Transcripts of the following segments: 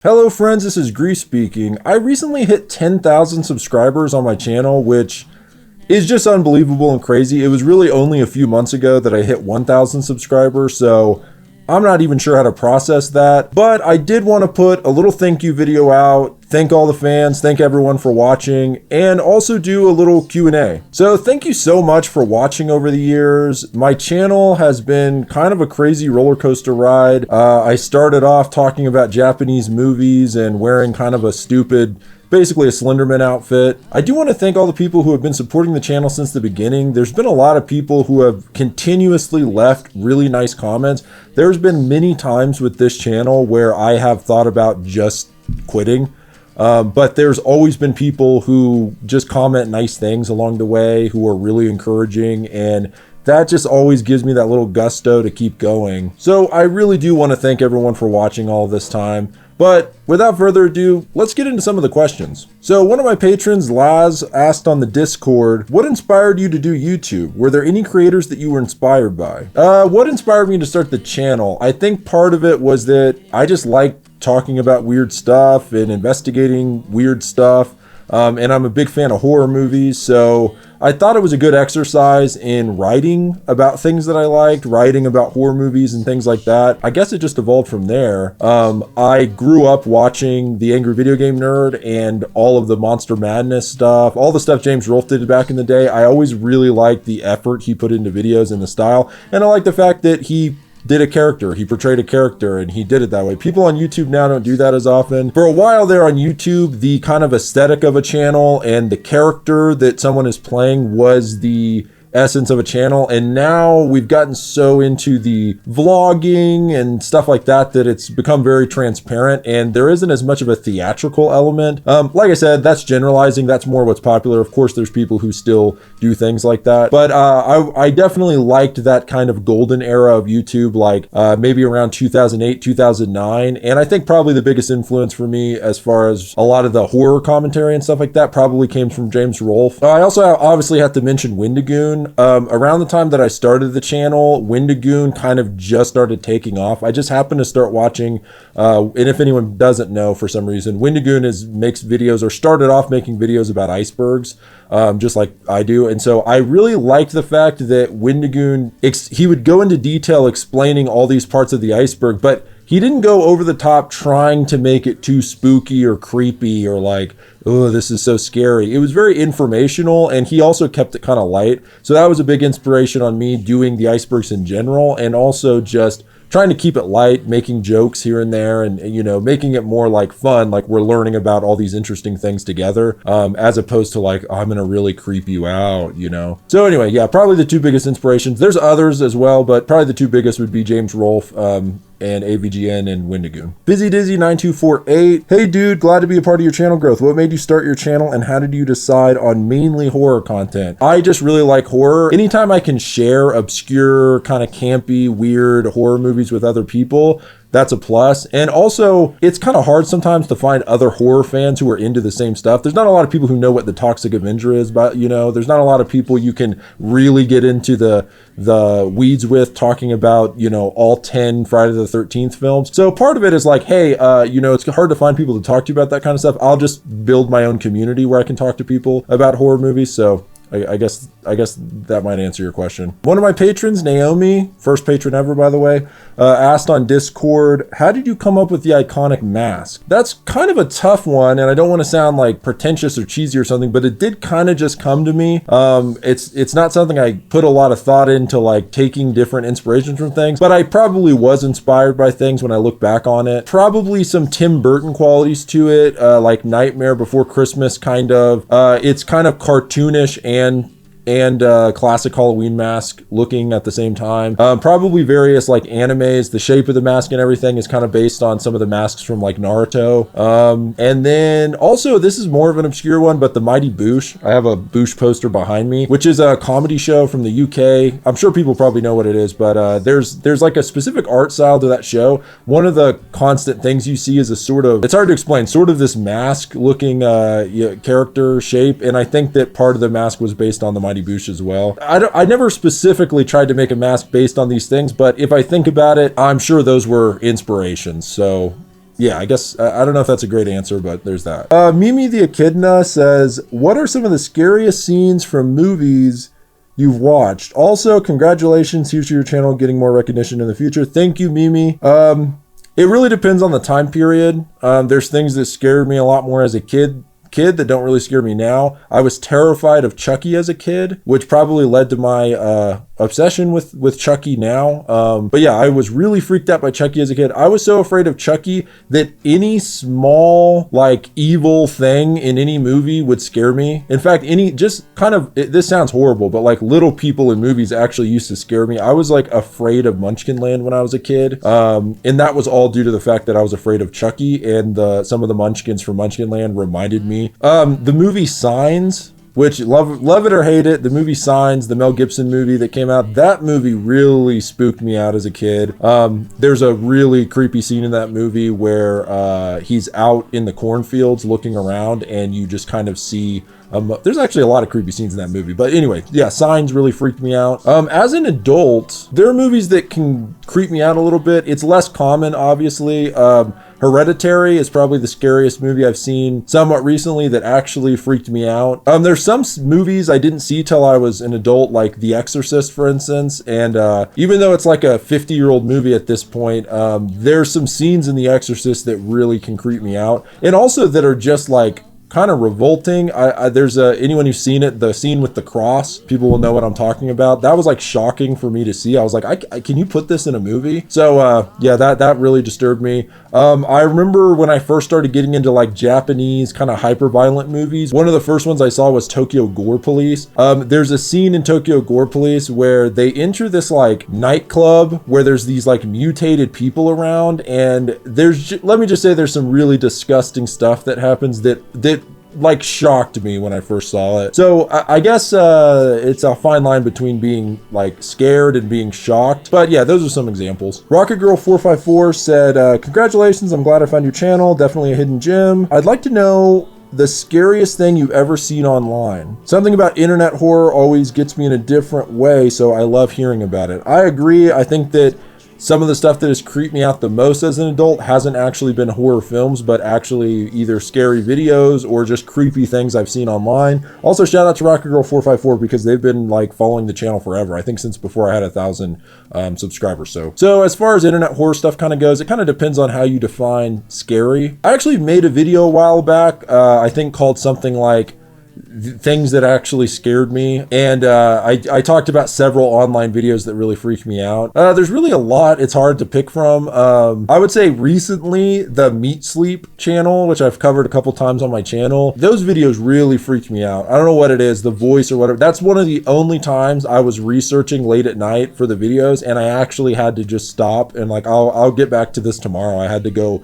Hello friends, this is Grease speaking. I recently hit 10,000 subscribers on my channel, which is just unbelievable and crazy. It was really only a few months ago that I hit 1,000 subscribers, so I'm not even sure how to process that. But I did want to put a little thank you video out, thank all the fans, thank everyone for watching, and also do a little Q&A. So thank you so much for watching over the years. My channel has been kind of a crazy roller coaster ride. I started off talking about Japanese movies and wearing kind of a stupid, basically a Slenderman outfit. I do want to thank all the people who have been supporting the channel since the beginning. There's been a lot of people who have continuously left really nice comments. There's been many times with this channel where I have thought about just quitting. But there's always been people who just comment nice things along the way, who are really encouraging, and that just always gives me that little gusto to keep going. So I really do want to thank everyone for watching all this time. But without further ado, let's get into some of the questions. So one of my patrons, Laz, asked on the Discord, what inspired you to do YouTube? Were there any creators that you were inspired by? What inspired me to start the channel? I think part of it was that I just like talking about weird stuff and investigating weird stuff. And I'm a big fan of horror movies, so I thought it was a good exercise in writing about things that I liked, writing about horror movies and things like that. I guess it just evolved from there. I grew up watching The Angry Video Game Nerd and all of the Monster Madness stuff, all the stuff James Rolfe did back in the day. I always really liked the effort he put into videos and the style, and I like the fact that he did a character, he portrayed a character, and he did it that way. People on YouTube now don't do that as often. For a while there on YouTube, the kind of aesthetic of a channel and the character that someone is playing was the essence of a channel, and now we've gotten so into the vlogging and stuff like that that it's become very transparent and there isn't as much of a theatrical element. Like I said, that's generalizing, that's more what's popular. Of course there's people who still do things like that, but I definitely liked that kind of golden era of YouTube, like maybe around 2008 2009, and I think probably the biggest influence for me as far as a lot of the horror commentary and stuff like that probably came from James Rolfe. I also obviously have to mention Wendigoon. Around the time that I started the channel, Wendigoon kind of just started taking off. I just happened to start watching, and if anyone doesn't know for some reason, Wendigoon makes videos, or started off making videos about icebergs, just like I do. And so I really liked the fact that Wendigoon, he would go into detail explaining all these parts of the iceberg, but he didn't go over the top trying to make it too spooky or creepy or like, oh, this is so scary. It was very informational, and he also kept it kind of light. So that was a big inspiration on me doing the icebergs in general, and also just trying to keep it light, making jokes here and there, and you know, making it more like fun, like we're learning about all these interesting things together, as opposed to like, oh, I'm gonna really creep you out, you know. So anyway, yeah, probably the two biggest inspirations. There's others as well, but probably the two biggest would be James Rolfe, and AVGN and Wendigoon. Busy Dizzy 9248. Hey dude, glad to be a part of your channel growth. What made you start your channel, and how did you decide on mainly horror content? I just really like horror. Anytime I can share obscure, kind of campy, weird horror movies with other people, that's a plus. And also, it's kind of hard sometimes to find other horror fans who are into the same stuff. There's not a lot of people who know what the Toxic Avenger is, but you know, there's not a lot of people you can really get into the weeds with, talking about, you know, all 10 Friday the 13th films. So part of it is like, hey, you know, it's hard to find people to talk to you about that kind of stuff. I'll just build my own community where I can talk to people about horror movies. So I guess that might answer your question. One of my patrons, Naomi, first patron ever, by the way, asked on Discord, how did you come up with the iconic mask? That's kind of a tough one, and I don't want to sound like pretentious or cheesy or something, but it did kind of just come to me. It's not something I put a lot of thought into, like taking different inspirations from things, but I probably was inspired by things when I look back on it. Probably some Tim Burton qualities to it, like Nightmare Before Christmas, kind of. It's kind of cartoonish and classic Halloween mask looking at the same time. Probably various like animes. The shape of the mask and everything is kind of based on some of the masks from like Naruto. And then also, this is more of an obscure one, but the Mighty Boosh. I have a Boosh poster behind me, which is a comedy show from the UK. I'm sure people probably know what it is, but there's like a specific art style to that show. One of the constant things you see is a sort of, it's hard to explain, sort of this mask looking character shape, and I think that part of the mask was based on the Mighty Boosh as well. I never specifically tried to make a mask based on these things, but if I think about it, I'm sure those were inspirations. So yeah, I guess I don't know if that's a great answer, but there's that. Mimi the Echidna says, what are some of the scariest scenes from movies you've watched? Also, congratulations, here's to your channel getting more recognition in the future. Thank you, Mimi. It really depends on the time period. There's things that scared me a lot more as a kid that don't really scare me now. I was terrified of Chucky as a kid, which probably led to my obsession with Chucky now. But yeah, I was really freaked out by Chucky as a kid. I was so afraid of Chucky that any small, like, evil thing in any movie would scare me. In fact, this sounds horrible, but like little people in movies actually used to scare me. I was like afraid of Munchkinland when I was a kid. And that was all due to the fact that I was afraid of Chucky, and some of the Munchkins from Munchkinland reminded me. The movie Signs, which love it or hate it, the movie Signs, the Mel Gibson movie that came out, that movie really spooked me out as a kid. There's a really creepy scene in that movie where he's out in the cornfields looking around, and you just kind of see there's actually a lot of creepy scenes in that movie. But anyway, yeah, Signs really freaked me out. As an adult, there are movies that can creep me out a little bit. It's less common, obviously. Hereditary is probably the scariest movie I've seen somewhat recently that actually freaked me out. There's some movies I didn't see till I was an adult, like The Exorcist, for instance. And even though it's like a 50-year-old movie at this point, there's some scenes in The Exorcist that really can creep me out. And also that are just like kind of revolting. There's anyone who's seen it, the scene with the cross, people will know what I'm talking about. That was like shocking for me to see. I was like, can you put this in a movie? So yeah, that really disturbed me. I remember when I first started getting into like Japanese kind of hyper violent movies, one of the first ones I saw was Tokyo Gore Police. There's a scene in Tokyo Gore Police where they enter this like nightclub where there's these like mutated people around, and let me just say there's some really disgusting stuff that happens that like shocked me when I first saw it. So I guess it's a fine line between being like scared and being shocked. But yeah, those are some examples. Rocket Girl 454 said, congratulations, I'm glad I found your channel. Definitely a hidden gem. I'd like to know the scariest thing you've ever seen online. Something about internet horror always gets me in a different way, so I love hearing about it. I agree. I think that some of the stuff that has creeped me out the most as an adult hasn't actually been horror films, but actually either scary videos or just creepy things I've seen online. Also, shout out to Rocket Girl 454 because they've been like following the channel forever. I think since before I had 1,000 subscribers. So as far as internet horror stuff kind of goes, it kind of depends on how you define scary. I actually made a video a while back, I think called something like things that actually scared me, and I talked about several online videos that really freaked me out. There's really a lot it's hard to pick from. I would say recently the Meat Sleep channel, which I've covered a couple times on my channel, those videos really freaked me out. I don't know what it is, the voice or whatever. That's one of the only times I was researching late at night for the videos, and I actually had to just stop and like I'll get back to this tomorrow. I had to go,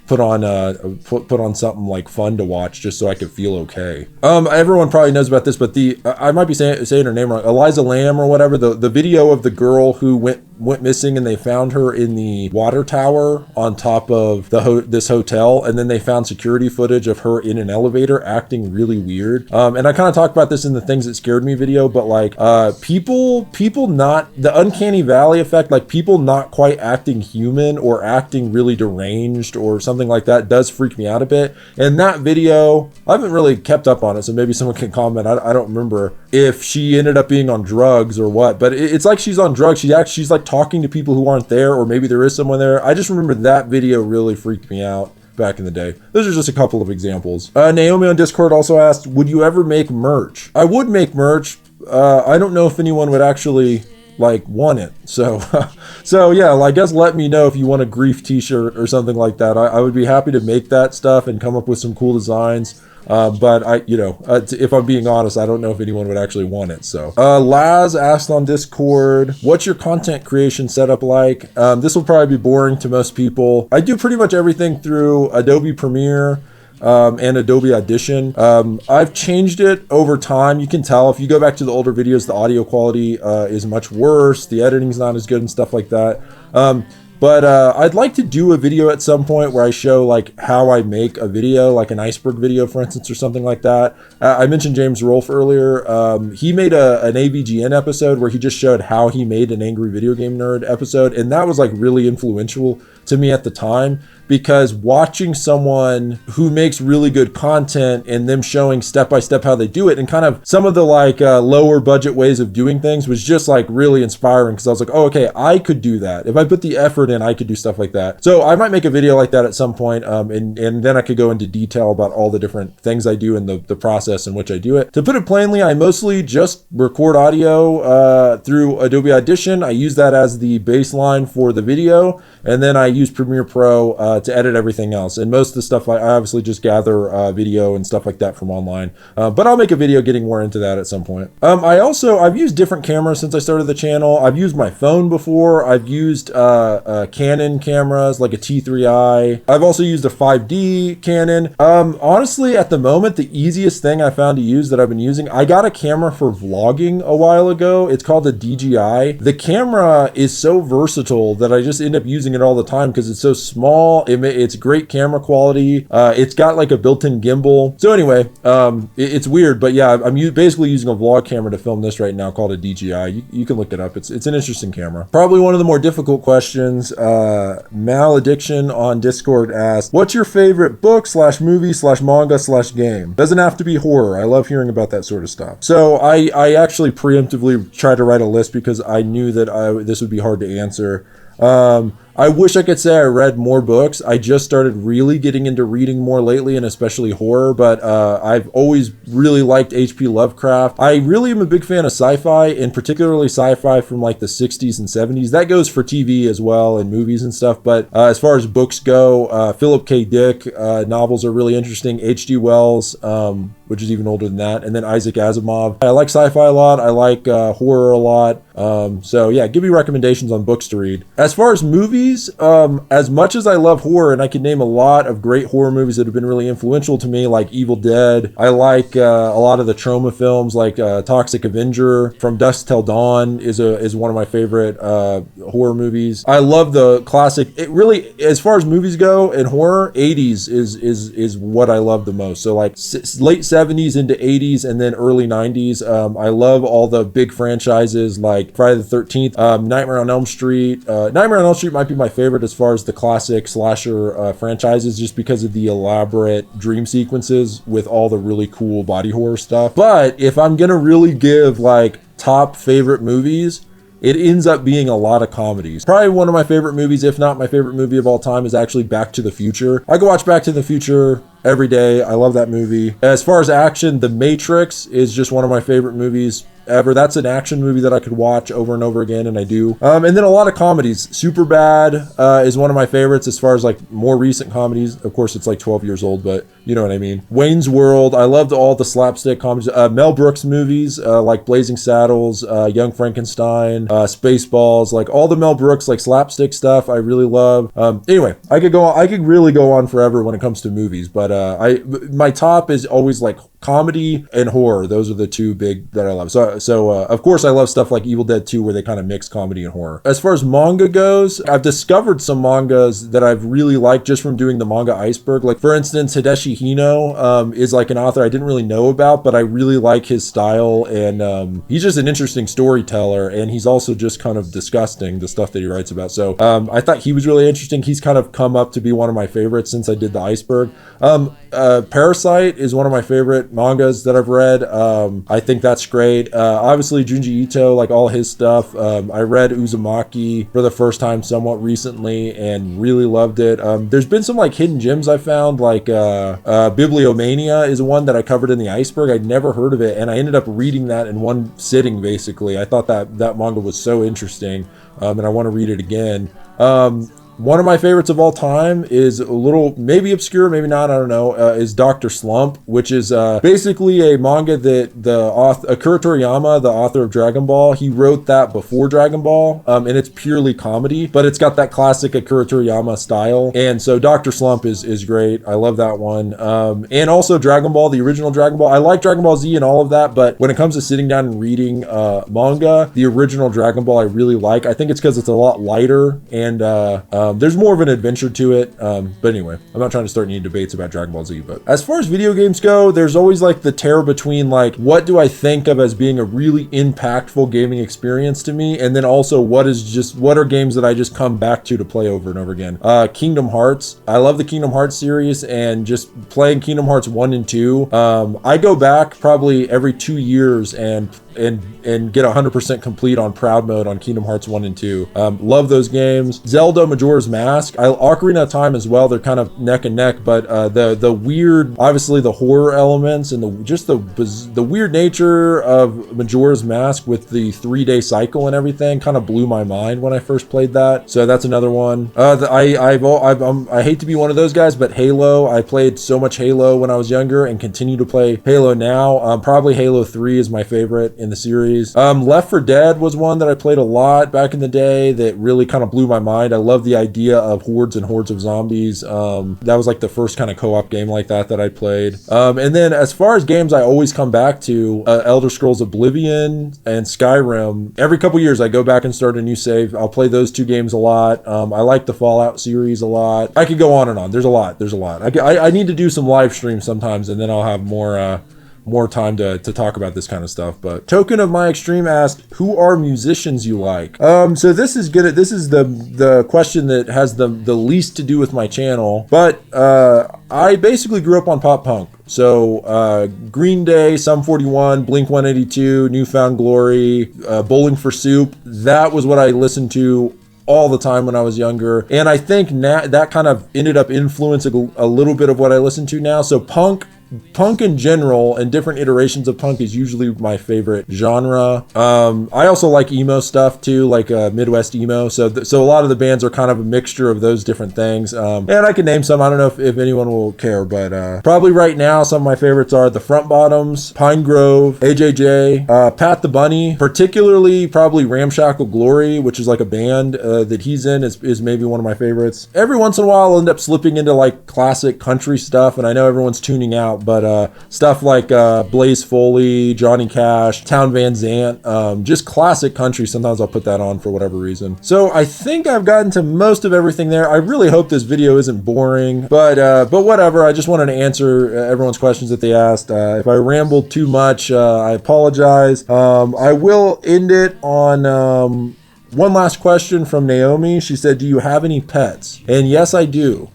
put on something like fun to watch just so I could feel okay. Everyone probably knows about this, but I might be saying her name wrong, Eliza Lamb or whatever, the video of the girl who went missing and they found her in the water tower on top of this hotel, and then they found security footage of her in an elevator acting really weird. And I kind of talked about this in the things that scared me video, but like people not, the uncanny valley effect, like people not quite acting human or acting really deranged or something like that does freak me out a bit. And that video, I haven't really kept up on it, so maybe someone can comment. I don't remember if she ended up being on drugs or what, but it's like she's on drugs. She's like talking to people who aren't there, or maybe there is someone there. I just remember that video really freaked me out back in the day. Those are just a couple of examples. Naomi on Discord also asked, would you ever make merch? I would make merch. I don't know if anyone would actually like want it. So yeah, I guess let me know if you want a grief t-shirt or something like that. I would be happy to make that stuff and come up with some cool designs. But if I'm being honest, I don't know if anyone would actually want it. So, Laz asked on Discord, what's your content creation setup like? This will probably be boring to most people. I do pretty much everything through Adobe Premiere, and Adobe Audition. I've changed it over time. You can tell if you go back to the older videos, the audio quality, is much worse. The editing's not as good and stuff like that. But I'd like to do a video at some point where I show like how I make a video, like an iceberg video, for instance, or something like that. I mentioned James Rolfe earlier. He made an AVGN episode where he just showed how he made an Angry Video Game Nerd episode, and that was like really influential to me at the time, because watching someone who makes really good content and them showing step by step how they do it and kind of some of the like lower budget ways of doing things was just like really inspiring, because I was like, oh, okay, I could do that. If I put the effort in, I could do stuff like that. So I might make a video like that at some point, and then I could go into detail about all the different things I do and the process in which I do it. To put it plainly, I mostly just record audio through Adobe Audition. I use that as the baseline for the video, and then I use Premiere Pro to edit everything else. And most of the stuff, I obviously just gather video and stuff like that from online. But I'll make a video getting more into that at some point. I've used different cameras since I started the channel. I've used my phone before. I've used Canon cameras like a T3i. I've also used a 5D Canon. Honestly, at the moment, the easiest thing I found to use that I've been using, I got a camera for vlogging a while ago. It's called a DJI. The camera is so versatile that I just end up using it all the time because it's so small. It's great camera quality. It's got like a built-in gimbal. So anyway, it's weird, but yeah, I'm basically using a vlog camera to film this right now called a DJI. You can look it up. It's an interesting camera. Probably one of the more difficult questions. Malediction on Discord asked, what's your favorite book / movie / manga / game? Doesn't have to be horror. I love hearing about that sort of stuff. So I actually preemptively tried to write a list because I knew that this would be hard to answer. I wish I could say I read more books. I just started really getting into reading more lately, and especially horror, but I've always really liked H.P. Lovecraft. I really am a big fan of sci-fi, and particularly sci-fi from like the 60s and 70s. That goes for TV as well and movies and stuff, but as far as books go, Philip K. Dick novels are really interesting. H.G. Wells, which is even older than that, and then Isaac Asimov. I like sci-fi a lot. I like horror a lot. So yeah, give me recommendations on books to read. As far as movies, as much as I love horror, and I can name a lot of great horror movies that have been really influential to me, like Evil Dead. I like a lot of the Troma films, like Toxic Avenger, From Dusk Till Dawn is one of my favorite horror movies. I love the classic. It really, as far as movies go in horror, 80s is what I love the most. So like late 70s into 80s and then early 90s. I love all the big franchises like Friday the 13th, Nightmare on Elm Street. Nightmare on Elm Street might be my favorite as far as the classic slasher franchises, just because of the elaborate dream sequences with all the really cool body horror stuff. But if I'm gonna really give like top favorite movies, it ends up being a lot of comedies. Probably one of my favorite movies, if not my favorite movie of all time, is actually Back to the Future. I can watch Back to the Future every day. I love that movie. As far as action, The Matrix is just one of my favorite movies ever. That's an action movie that I could watch over and over again, and I do. And then a lot of comedies. Superbad is one of my favorites as far as like more recent comedies. Of course, it's like 12 years old, but you know what I mean. Wayne's World. I loved all the slapstick comedies. Mel Brooks movies like Blazing Saddles, Young Frankenstein, Spaceballs, like all the Mel Brooks like slapstick stuff I really love. Anyway, I could really go on forever when it comes to movies, but my top is always like comedy and horror. Those are the two big that I love. So of course I love stuff like Evil Dead 2 where they kind of mix comedy and horror. As far as manga goes, I've discovered some mangas that I've really liked just from doing the manga iceberg. Like for instance, Hideshi Hino is like an author I didn't really know about, but I really like his style, and he's just an interesting storyteller, and he's also just kind of disgusting, the stuff that he writes about. So I thought he was really interesting. He's kind of come up to be one of my favorites since I did the iceberg. Parasite is one of my favorite mangas that I've read. I think that's great. Obviously Junji Ito, like all his stuff. I read Uzumaki for the first time somewhat recently and really loved it. There's been some like hidden gems I found, like Bibliomania is one that I covered in the iceberg. I'd never heard of it, and I ended up reading that in one sitting basically. I thought that manga was so interesting, and I want to read it again. One of my favorites of all time is a little, maybe obscure, maybe not, I don't know, is Dr. Slump, which is basically a manga that Akira Toriyama, the author of Dragon Ball, he wrote that before Dragon Ball, and it's purely comedy, but it's got that classic Akira Toriyama style, and so Dr. Slump is great. I love that one. And also Dragon Ball, the original Dragon Ball. I like Dragon Ball Z and all of that, but when it comes to sitting down and reading manga, the original Dragon Ball I really like. I think it's because it's a lot lighter, and There's more of an adventure to it. But anyway, I'm not trying to start any debates about Dragon Ball Z, but as far as video games go, there's always like the tear between like, what do I think of as being a really impactful gaming experience to me? And then also what are games that I just come back to play over and over again? Kingdom Hearts. I love the Kingdom Hearts series, and just playing Kingdom Hearts 1 and 2. I go back probably every 2 years and get 100% complete on Proud Mode on Kingdom Hearts 1 and 2. Love those games. Zelda Majora's Mask. Ocarina of Time as well. They're kind of neck and neck, but the weird, obviously the horror elements and the weird nature of Majora's Mask with the 3-day cycle and everything kind of blew my mind when I first played that. So that's another one. I hate to be one of those guys, but Halo. I played so much Halo when I was younger and continue to play Halo now. Probably Halo 3 is my favorite in the series. Left 4 Dead was one that I played a lot back in the day that really kind of blew my mind. I love the idea of hordes and hordes of zombies. That was like the first kind of co-op game like that I played. And then as far as games I always come back to, Elder Scrolls Oblivion and Skyrim. Every couple years I go back and start a new save. I'll play those 2 games a lot. I like the Fallout series a lot. I could go on and on. There's a lot. I need to do some live streams sometimes, and then I'll have more time to talk about this kind of stuff. But Token of My Extreme asked, who are musicians you like? So this is good. This is the question that has the least to do with my channel, but I basically grew up on pop punk. So Green Day, Sum 41, Blink 182, Newfound Glory, Bowling for Soup. That was what I listened to all the time when I was younger, and I think that kind of ended up influencing a little bit of what I listen to now. So punk in general and different iterations of punk is usually my favorite genre. I also like emo stuff too, like Midwest emo. So a lot of the bands are kind of a mixture of those different things. And I can name some. I don't know if anyone will care, but probably right now some of my favorites are the Front Bottoms, Pine Grove, AJJ, Pat the Bunny, particularly probably Ramshackle Glory, which is like a band that he's in is maybe one of my favorites. Every once in a while I'll end up slipping into like classic country stuff, and I know everyone's tuning out, but stuff like Blaze Foley, Johnny Cash, Town Van Zant, just classic country. Sometimes I'll put that on for whatever reason. So I think I've gotten to most of everything there. I really hope this video isn't boring, but whatever. I just wanted to answer everyone's questions that they asked. If I rambled too much, I apologize. I will end it on one last question from Naomi. She said, do you have any pets? And yes, I do.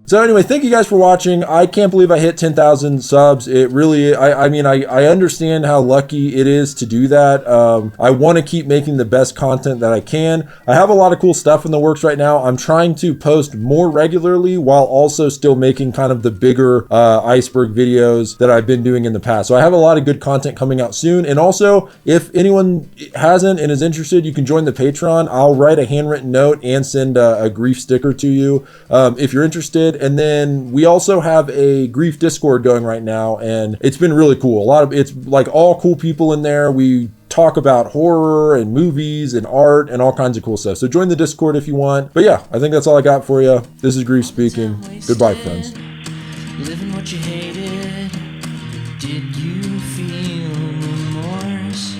So anyway, thank you guys for watching. I can't believe I hit 10,000 subs. It really, I mean, I understand how lucky it is to do that. I want to keep making the best content that I can. I have a lot of cool stuff in the works right now. I'm trying to post more regularly while also still making kind of the bigger iceberg videos that I've been doing in the past. So I have a lot of good content coming out soon. And also, if anyone hasn't and is interested, you can join the Patreon. I'll write a handwritten note and send a grief sticker to you if you're interested. And then we also have a grief Discord going right now, and it's been really cool. It's like all cool people in there. We talk about horror and movies and art and all kinds of cool stuff. So join the Discord if you want. But yeah, I think that's all I got for you. This is Grief speaking. Goodbye, friends. Living what you hated. Did you feel remorse?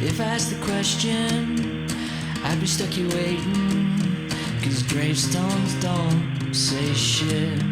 If I asked the question, I'd be stuck here waiting. 'Cause gravestones don't say shit.